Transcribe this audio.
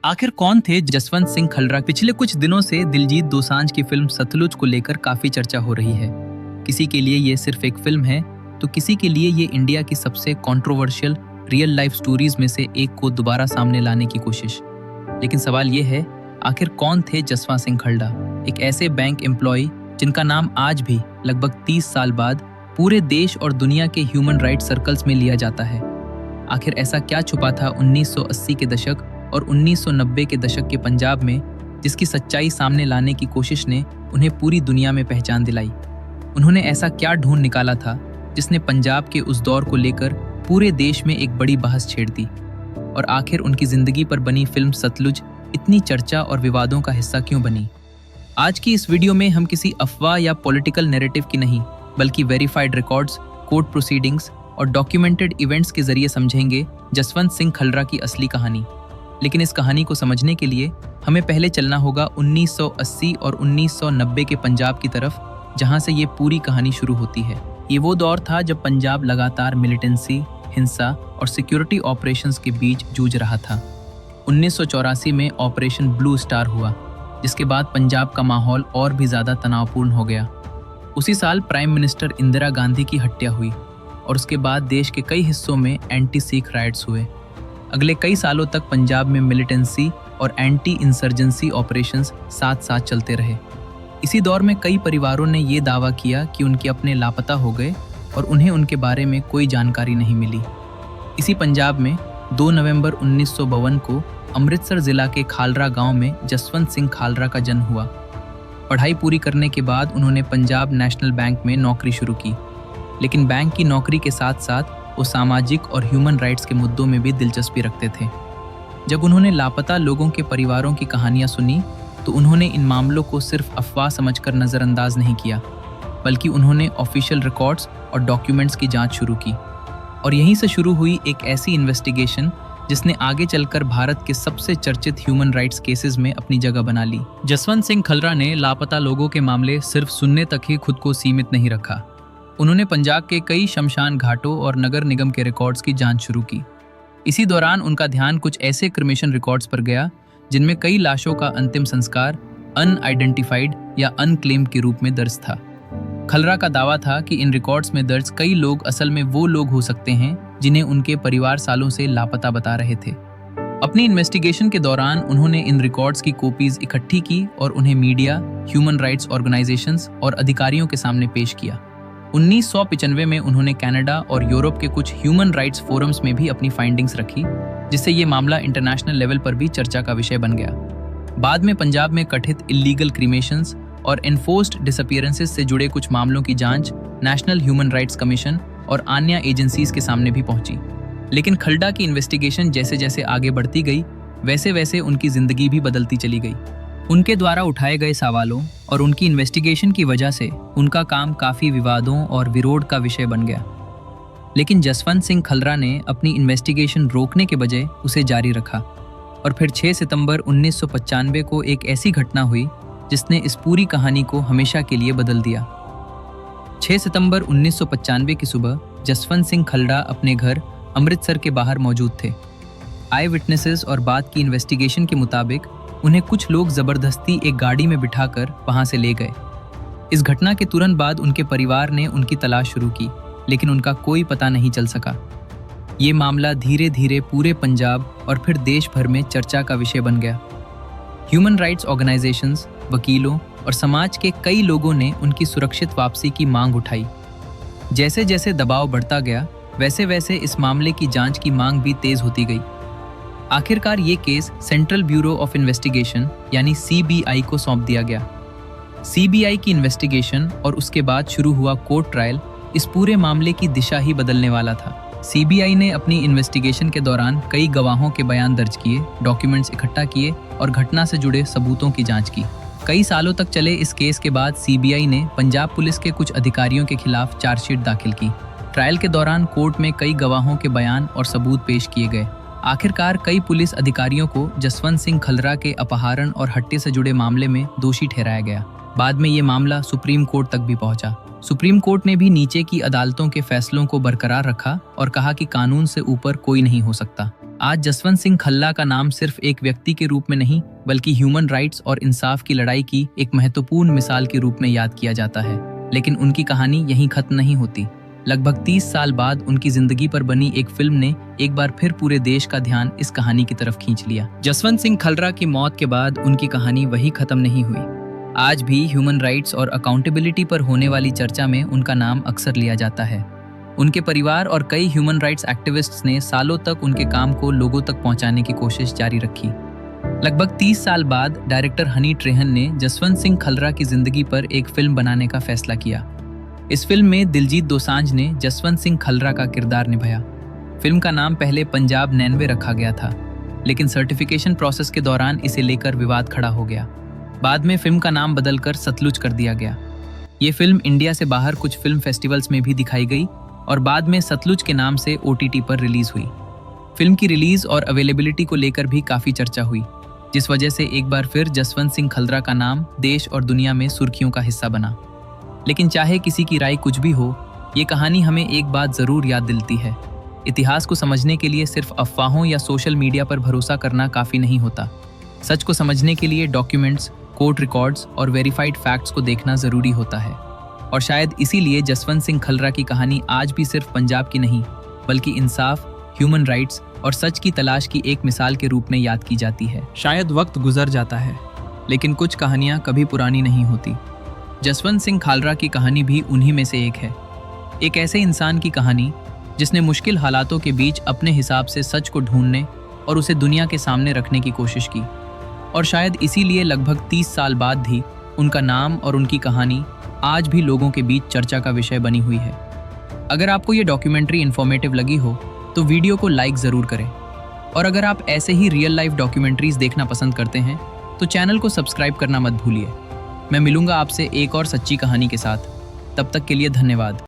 आखिर कौन थे जसवंत सिंह खलरा? पिछले कुछ दिनों से दिलजीत दोसांझ की फिल्म सतलुज को लेकर काफी चर्चा हो रही है। किसी के लिए ये सिर्फ एक फिल्म है तो किसी के लिए ये इंडिया की सबसे कंट्रोवर्शियल रियल लाइफ स्टोरीज में से एक को दोबारा सामने लाने की कोशिश। लेकिन सवाल ये है, आखिर कौन थे जसवंत सिंह खलरा? एक ऐसे बैंक एम्प्लॉय जिनका नाम आज भी लगभग 30 साल बाद पूरे देश और दुनिया के ह्यूमन राइट्स सर्कल्स में लिया जाता है। आखिर ऐसा क्या छुपा था 1980 के दशक और 1990 के दशक के पंजाब में, जिसकी सच्चाई सामने लाने की कोशिश ने उन्हें पूरी दुनिया में पहचान दिलाई? उन्होंने ऐसा क्या ढूंढ निकाला था जिसने पंजाब के उस दौर को लेकर पूरे देश में एक बड़ी बहस छेड़ दी? और आखिर उनकी जिंदगी पर बनी फिल्म सतलुज इतनी चर्चा और विवादों का हिस्सा क्यों बनी? आज की इस वीडियो में हम किसी अफवाह या पॉलिटिकल नैरेटिव की नहीं, बल्कि वेरीफाइड रिकॉर्ड्स, कोर्ट प्रोसीडिंग्स और डॉक्यूमेंटेड इवेंट्स के जरिए समझेंगे जसवंत सिंह खलरा की असली कहानी। लेकिन इस कहानी को समझने के लिए हमें पहले चलना होगा 1980 और 1990 के पंजाब की तरफ, जहां से ये पूरी कहानी शुरू होती है। ये वो दौर था जब पंजाब लगातार मिलिटेंसी, हिंसा और सिक्योरिटी ऑपरेशंस के बीच जूझ रहा था। 1984 में ऑपरेशन ब्लू स्टार हुआ, जिसके बाद पंजाब का माहौल और भी ज़्यादा तनावपूर्ण हो गया। उसी साल प्राइम मिनिस्टर इंदिरा गांधी की हत्या हुई और उसके बाद देश के कई हिस्सों में एंटी सिख राइट्स हुए। अगले कई सालों तक पंजाब में मिलिटेंसी और एंटी इंसर्जेंसी ऑपरेशंस साथ साथ चलते रहे। इसी दौर में कई परिवारों ने ये दावा किया कि उनके अपने लापता हो गए और उन्हें उनके बारे में कोई जानकारी नहीं मिली। इसी पंजाब में 2 नवंबर 1952 को अमृतसर जिला के खालरा गांव में जसवंत सिंह खालरा का जन्म हुआ। पढ़ाई पूरी करने के बाद उन्होंने पंजाब नेशनल बैंक में नौकरी शुरू की, लेकिन बैंक की नौकरी के साथ साथ वो सामाजिक और ह्यूमन राइट्स के मुद्दों में भी दिलचस्पी रखते थे। जब उन्होंने लापता लोगों के परिवारों की कहानियां सुनी तो उन्होंने इन मामलों को सिर्फ अफवाह समझकर नज़रअंदाज नहीं किया, बल्कि उन्होंने ऑफिशियल रिकॉर्ड्स और डॉक्यूमेंट्स की जांच शुरू की। और यहीं से शुरू हुई एक ऐसी इन्वेस्टिगेशन जिसने आगे चलकर भारत के सबसे चर्चित ह्यूमन राइट्स केसेस में अपनी जगह बना ली। जसवंत सिंह खलरा ने लापता लोगों के मामले सिर्फ सुनने तक ही खुद को सीमित नहीं रखा। उन्होंने पंजाब के कई शमशान घाटों और नगर निगम के रिकॉर्ड्स की जांच शुरू की। इसी दौरान उनका ध्यान कुछ ऐसे क्रिमेशन रिकॉर्ड्स पर गया जिनमें कई लाशों का अंतिम संस्कार अनआइडेंटिफाइड या अनक्लेम्ड के रूप में दर्ज था। खलरा का दावा था कि इन रिकॉर्ड्स में दर्ज कई लोग असल में वो लोग हो सकते हैं जिन्हें उनके परिवार सालों से लापता बता रहे थे। अपनी इन्वेस्टिगेशन के दौरान उन्होंने इन रिकॉर्ड्स की कॉपीज इकट्ठी की और उन्हें मीडिया, ह्यूमन राइट्स ऑर्गेनाइजेशंस और अधिकारियों के सामने पेश किया। 1995 में उन्होंने कनाडा और यूरोप के कुछ ह्यूमन राइट्स फोरम्स में भी अपनी फाइंडिंग्स रखी, जिससे ये मामला इंटरनेशनल लेवल पर भी चर्चा का विषय बन गया। बाद में पंजाब में कथित इलीगल क्रीमेशंस और एनफोर्स्ड डिसअपीयरेंसेस से जुड़े कुछ मामलों की जांच नेशनल ह्यूमन राइट्स कमीशन और अन्य एजेंसीज के सामने भी पहुंची। लेकिन खलरा की इन्वेस्टिगेशन जैसे जैसे आगे बढ़ती गई, वैसे वैसे उनकी जिंदगी भी बदलती चली गई। उनके द्वारा उठाए गए सवालों और उनकी इन्वेस्टिगेशन की वजह से उनका काम काफ़ी विवादों और विरोध का विषय बन गया। लेकिन जसवंत सिंह खलरा ने अपनी इन्वेस्टिगेशन रोकने के बजाय उसे जारी रखा और फिर 6 सितंबर 1995 को एक ऐसी घटना हुई जिसने इस पूरी कहानी को हमेशा के लिए बदल दिया। 6 सितंबर 1995 की सुबह जसवंत सिंह खलरा अपने घर अमृतसर के बाहर मौजूद थे। आई विटनेसेस और बाद की इन्वेस्टिगेशन के मुताबिक उन्हें कुछ लोग जबरदस्ती एक गाड़ी में बिठाकर वहां से ले गए। इस घटना के तुरंत बाद उनके परिवार ने उनकी तलाश शुरू की, लेकिन उनका कोई पता नहीं चल सका। ये मामला धीरे धीरे पूरे पंजाब और फिर देश भर में चर्चा का विषय बन गया। ह्यूमन राइट्स ऑर्गेनाइजेशंस, वकीलों और समाज के कई लोगों ने उनकी सुरक्षित वापसी की मांग उठाई। जैसे जैसे दबाव बढ़ता गया, वैसे वैसे इस मामले की जांच की मांग भी तेज होती गई। आखिरकार ये case central bureau of investigation यानी CBI को सौंप दिया गया। CBI की इन्वेस्टिगेशन और उसके बाद शुरू हुआ कोर्ट ट्रायल इस पूरे मामले की दिशा ही बदलने वाला था। CBI ने अपनी इन्वेस्टिगेशन के दौरान कई गवाहों के बयान दर्ज किए, डॉक्यूमेंट्स इकट्ठा किए और घटना से जुड़े सबूतों की जांच की। कई सालों तक चले इस केस के बाद CBI ने पंजाब पुलिस के कुछ अधिकारियों के खिलाफ चार्जशीट दाखिल की। ट्रायल के दौरान कोर्ट में कई गवाहों के बयान और सबूत पेश किए गए। आखिरकार कई पुलिस अधिकारियों को जसवंत सिंह खलरा के अपहरण और हत्या से जुड़े मामले में दोषी ठहराया गया। बाद में ये मामला सुप्रीम कोर्ट तक भी पहुंचा। सुप्रीम कोर्ट ने भी नीचे की अदालतों के फैसलों को बरकरार रखा और कहा कि कानून से ऊपर कोई नहीं हो सकता। आज जसवंत सिंह खल्ला का नाम सिर्फ एक व्यक्ति के रूप में नहीं बल्कि ह्यूमन राइट्स और इंसाफ की लड़ाई की एक महत्वपूर्ण मिसाल के रूप में याद किया जाता है। लेकिन उनकी कहानी यहीं खत्म नहीं होती। लगभग 30 साल बाद उनकी जिंदगी पर बनी एक फिल्म ने एक बार फिर पूरे देश का ध्यान इस कहानी की तरफ खींच लिया। जसवंत सिंह खल्रा की मौत के बाद उनकी कहानी वही खत्म नहीं हुई। आज भी ह्यूमन राइट्स और अकाउंटेबिलिटी पर होने वाली चर्चा में उनका नाम अक्सर लिया जाता है। उनके परिवार और कई ह्यूमन राइट्स एक्टिविस्ट्स ने सालों तक उनके काम को लोगों तक पहुंचाने की कोशिश जारी रखी। लगभग 30 साल बाद डायरेक्टर हनी ट्रेहन ने जसवंत सिंह खल्रा की जिंदगी पर एक फिल्म बनाने का फैसला किया। इस फिल्म में दिलजीत दोसांझ ने जसवंत सिंह खल्रा का किरदार निभाया। फिल्म का नाम पहले पंजाब 99 रखा गया था, लेकिन सर्टिफिकेशन प्रोसेस के दौरान इसे लेकर विवाद खड़ा हो गया। बाद में फिल्म का नाम बदलकर सतलुज कर दिया गया। ये फिल्म इंडिया से बाहर कुछ फिल्म फेस्टिवल्स में भी दिखाई गई और बाद में सतलुज के नाम से OTT पर रिलीज हुई। फिल्म की रिलीज और अवेलेबिलिटी को लेकर भी काफ़ी चर्चा हुई, जिस वजह से एक बार फिर जसवंत सिंह खल्रा का नाम देश और दुनिया में सुर्खियों का हिस्सा बना। लेकिन चाहे किसी की राय कुछ भी हो, ये कहानी हमें एक बात ज़रूर याद दिलाती है। इतिहास को समझने के लिए सिर्फ अफवाहों या सोशल मीडिया पर भरोसा करना काफ़ी नहीं होता। सच को समझने के लिए डॉक्यूमेंट्स, कोर्ट रिकॉर्ड्स और वेरीफाइड फैक्ट्स को देखना ज़रूरी होता है। और शायद इसीलिए जसवंत सिंह खल्रा की कहानी आज भी सिर्फ पंजाब की नहीं बल्कि इंसाफ, ह्यूमन राइट्स और सच की तलाश की एक मिसाल के रूप में याद की जाती है। शायद वक्त गुजर जाता है, लेकिन कुछ कहानियां कभी पुरानी नहीं होती। जसवंत सिंह खल्रा की कहानी भी उन्हीं में से एक है। एक ऐसे इंसान की कहानी जिसने मुश्किल हालातों के बीच अपने हिसाब से सच को ढूंढने और उसे दुनिया के सामने रखने की कोशिश की। और शायद इसीलिए लगभग 30 साल बाद भी उनका नाम और उनकी कहानी आज भी लोगों के बीच चर्चा का विषय बनी हुई है। अगर आपको ये डॉक्यूमेंट्री इन्फॉर्मेटिव लगी हो तो वीडियो को लाइक ज़रूर करें। और अगर आप ऐसे ही रियल लाइफ डॉक्यूमेंट्रीज देखना पसंद करते हैं तो चैनल को सब्सक्राइब करना मत भूलिए। मैं मिलूंगा आपसे एक और सच्ची कहानी के साथ। तब तक के लिए धन्यवाद।